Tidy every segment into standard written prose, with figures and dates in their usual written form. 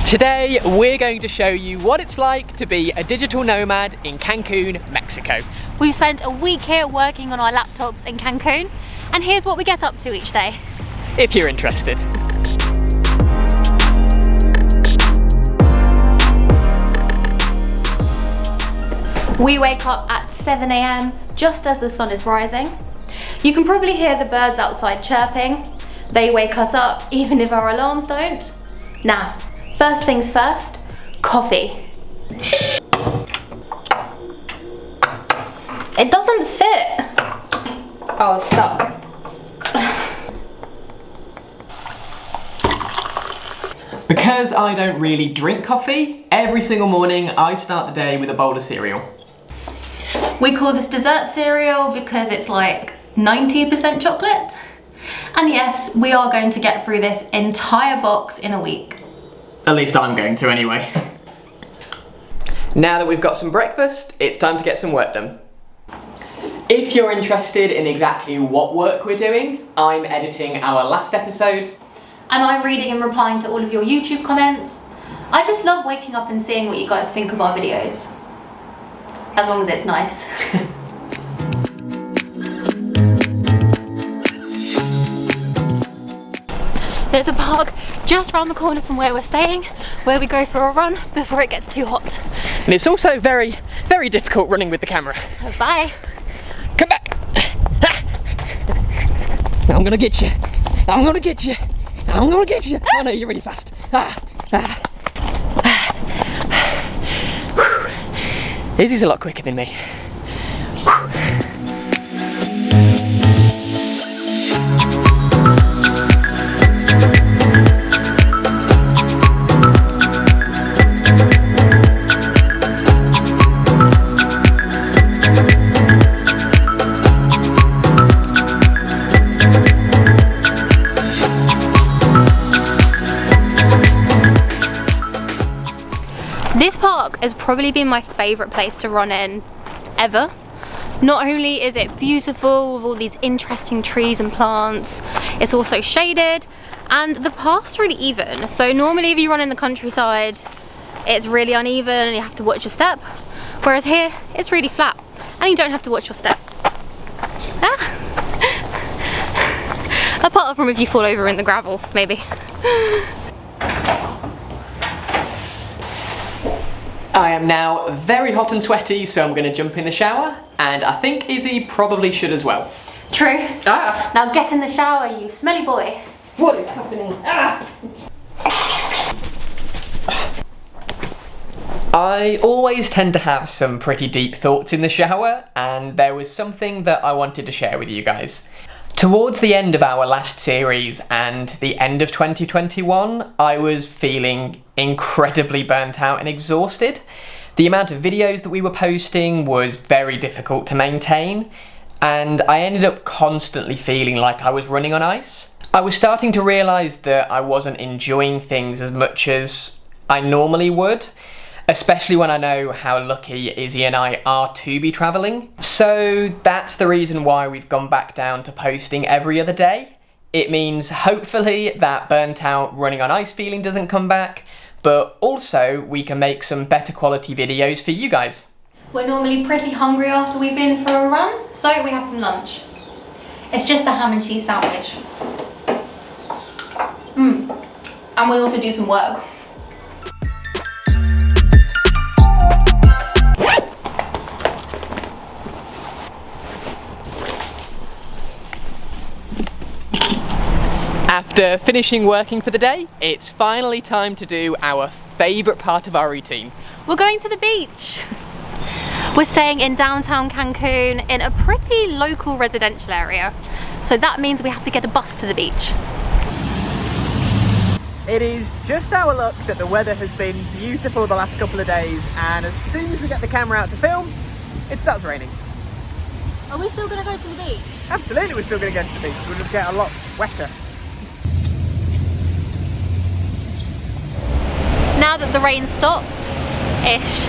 Today we're going to show you what it's like to be a digital nomad in Cancun, Mexico. We've spent a week here working on our laptops in Cancun, and here's what we get up to each day. If you're interested. We wake up at 7 AM just as the sun is rising. You can probably hear the birds outside chirping. They wake us up even if our alarms don't. Now, first things first, coffee. It doesn't fit. Oh, it's stuck. Because I don't really drink coffee, every single morning I start the day with a bowl of cereal. We call this dessert cereal because it's like 90% chocolate. And yes, we are going to get through this entire box in a week. At least I'm going to anyway. Now that we've got some breakfast, it's time to get some work done. If you're interested in exactly what work we're doing, I'm editing our last episode. And I'm reading and replying to all of your YouTube comments. I just love waking up and seeing what you guys think of our videos. As long as it's nice. There's a park just around the corner from where we're staying, where we go for a run before it gets too hot. And it's also very, very difficult running with the camera. Oh, bye. Come back. I'm gonna get you. I'm gonna get you. I'm gonna get you. Oh no, you're really fast. Izzy's a lot quicker than me. This park has probably been my favourite place to run in ever. Not only is it beautiful with all these interesting trees and plants, it's also shaded and the path's really even. So normally if you run in the countryside, it's really uneven and you have to watch your step. Whereas here, it's really flat and you don't have to watch your step. Apart from if you fall over in the gravel, maybe. I am now very hot and sweaty, so I'm going to jump in the shower, and I think Izzy probably should as well. True. Now get in the shower, you smelly boy. What is happening? I always tend to have some pretty deep thoughts in the shower, and there was something that I wanted to share with you guys. Towards the end of our last series and the end of 2021, I was feeling incredibly burnt out and exhausted. The amount of videos that we were posting was very difficult to maintain, and I ended up constantly feeling like I was running on ice. I was starting to realise that I wasn't enjoying things as much as I normally would, especially when I know how lucky Izzy and I are to be travelling. So that's the reason why we've gone back down to posting every other day. It means hopefully that burnt out running on ice feeling doesn't come back, but also we can make some better quality videos for you guys. We're normally pretty hungry after we've been for a run, so we have some lunch. It's just a ham and cheese sandwich. And we also do some work. After finishing working for the day, it's finally time to do our favourite part of our routine. We're going to the beach. We're staying in downtown Cancun in a pretty local residential area. So that means we have to get a bus to the beach. It is just our luck that the weather has been beautiful the last couple of days, and as soon as we get the camera out to film, it starts raining. Are we still going to go to the beach? Absolutely, we're still going to go to the beach. We'll just get a lot wetter. Now that the rain stopped-ish,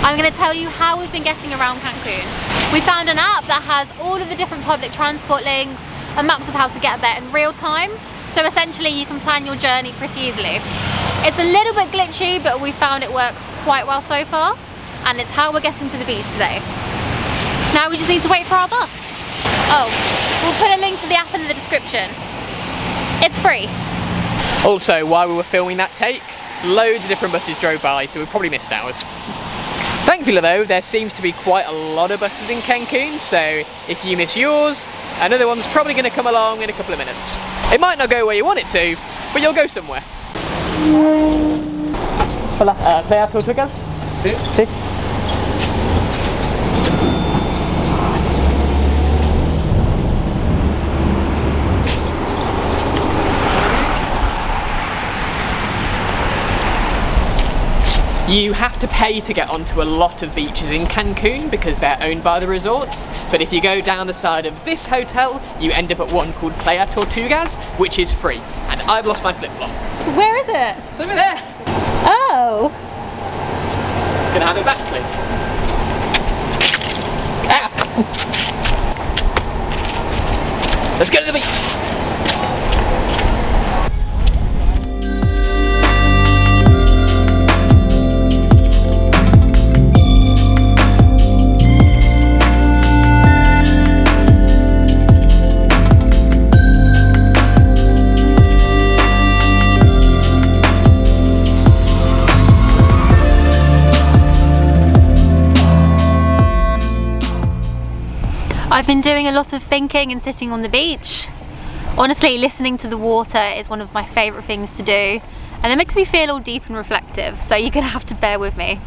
I'm going to tell you how we've been getting around Cancun. We found an app that has all of the different public transport links and maps of how to get there in real time. So essentially you can plan your journey pretty easily. It's a little bit glitchy, but we found it works quite well so far, and it's how we're getting to the beach today. Now we just need to wait for our bus. Oh, we'll put a link to the app in the description. It's free. Also, while we were filming that take, loads of different buses drove by, so we probably missed ours. Thankfully though, there seems to be quite a lot of buses in Cancun, so if you miss yours, another one's probably going to come along in a couple of minutes. It might not go where you want it to, but you'll go somewhere. Hola, ¿Playa Tortugas? Sí. Sí. You have to pay to get onto a lot of beaches in Cancun because they're owned by the resorts, but if you go down the side of this hotel, you end up at one called Playa Tortugas, which is free. And I've lost my flip-flop. Where is it? It's over there. Oh. Can I have it back, please? Ah. Let's go to the beach. I've been doing a lot of thinking and sitting on the beach. Honestly, listening to the water is one of my favourite things to do, and it makes me feel all deep and reflective, so you're gonna have to bear with me.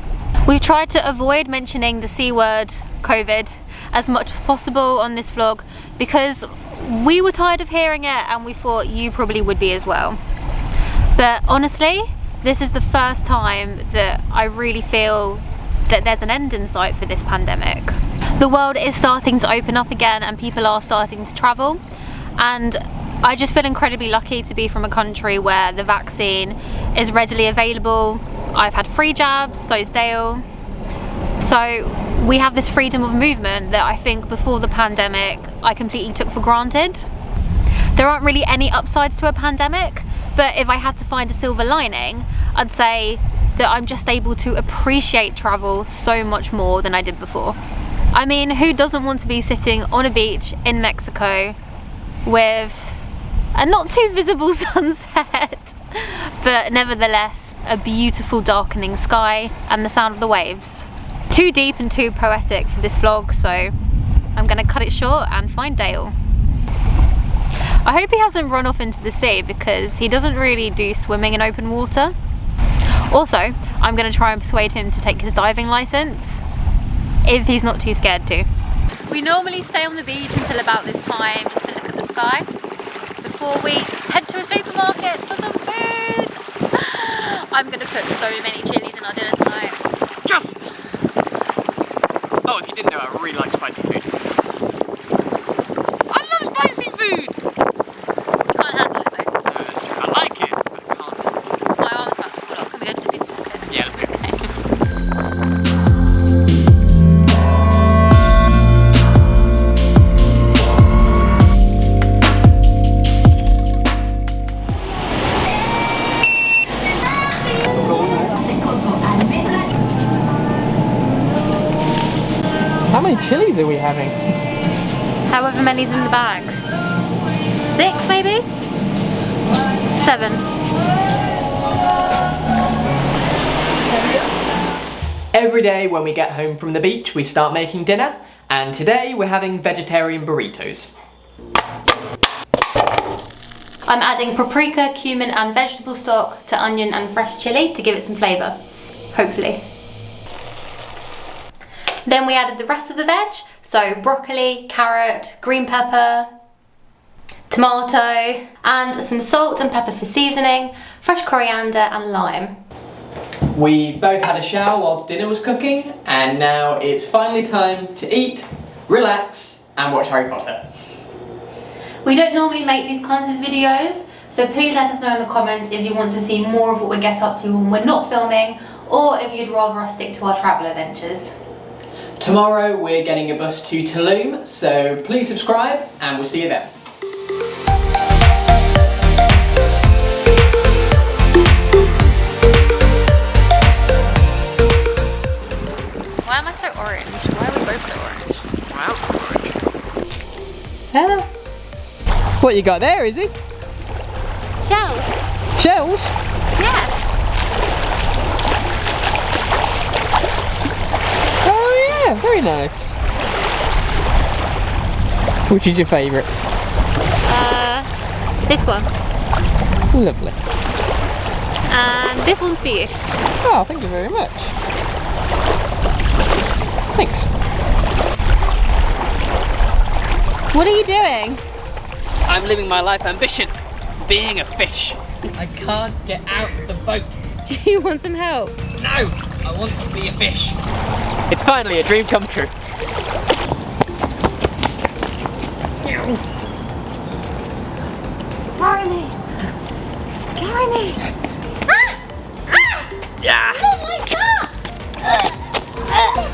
We've tried to avoid mentioning the C word, COVID, as much as possible on this vlog because we were tired of hearing it and we thought you probably would be as well. But honestly, this is the first time that I really feel that there's an end in sight for this pandemic. The world is starting to open up again and people are starting to travel, and I just feel incredibly lucky to be from a country where the vaccine is readily available. I've had 3 jabs, so's Dale. So we have this freedom of movement that I think before the pandemic I completely took for granted. There aren't really any upsides to a pandemic, but if I had to find a silver lining, I'd say that I'm just able to appreciate travel so much more than I did before. I mean, who doesn't want to be sitting on a beach in Mexico with a not too visible sunset, but nevertheless a beautiful darkening sky and the sound of the waves. Too deep and too poetic for this vlog, so I'm gonna cut it short and find Dale. I hope he hasn't run off into the sea because he doesn't really do swimming in open water. Also, I'm gonna try and persuade him to take his diving license, if he's not too scared to. We normally stay on the beach until about this time just to look at the sky before we head to a supermarket for some food. I'm gonna put so many chilies in our dinner tonight. Yes! Oh, if you didn't know, I really like spicy food. I love spicy food! You can't handle it though. No, that's true. I like it, but I can't handle it. My arm's about to fall off. Can we go to the supermarket? Yeah, let's go. How many chilies are we having? However many's in the bag. 6 maybe? 7. Every day when we get home from the beach, we start making dinner, and today we're having vegetarian burritos. I'm adding paprika, cumin and vegetable stock to onion and fresh chili to give it some flavour, hopefully. Then we added the rest of the veg, so broccoli, carrot, green pepper, tomato, and some salt and pepper for seasoning, fresh coriander and lime. We both had a shower whilst dinner was cooking, and now it's finally time to eat, relax, and watch Harry Potter. We don't normally make these kinds of videos, so please let us know in the comments if you want to see more of what we get up to when we're not filming, or if you'd rather us stick to our travel adventures. Tomorrow we're getting a bus to Tulum, so please subscribe, and we'll see you there. Hello. What you got there, Izzy? Shells. Shells? Yeah. Oh yeah, very nice. Which is your favourite? This one. Lovely. And this one's for you. Oh, thank you very much. Thanks. What are you doing? I'm living my life ambition, being a fish. I can't get out of the boat. Do you want some help? No, I want to be a fish. It's finally a dream come true. Carry me. Carry me. Ah! Ah! Yeah. Not like that.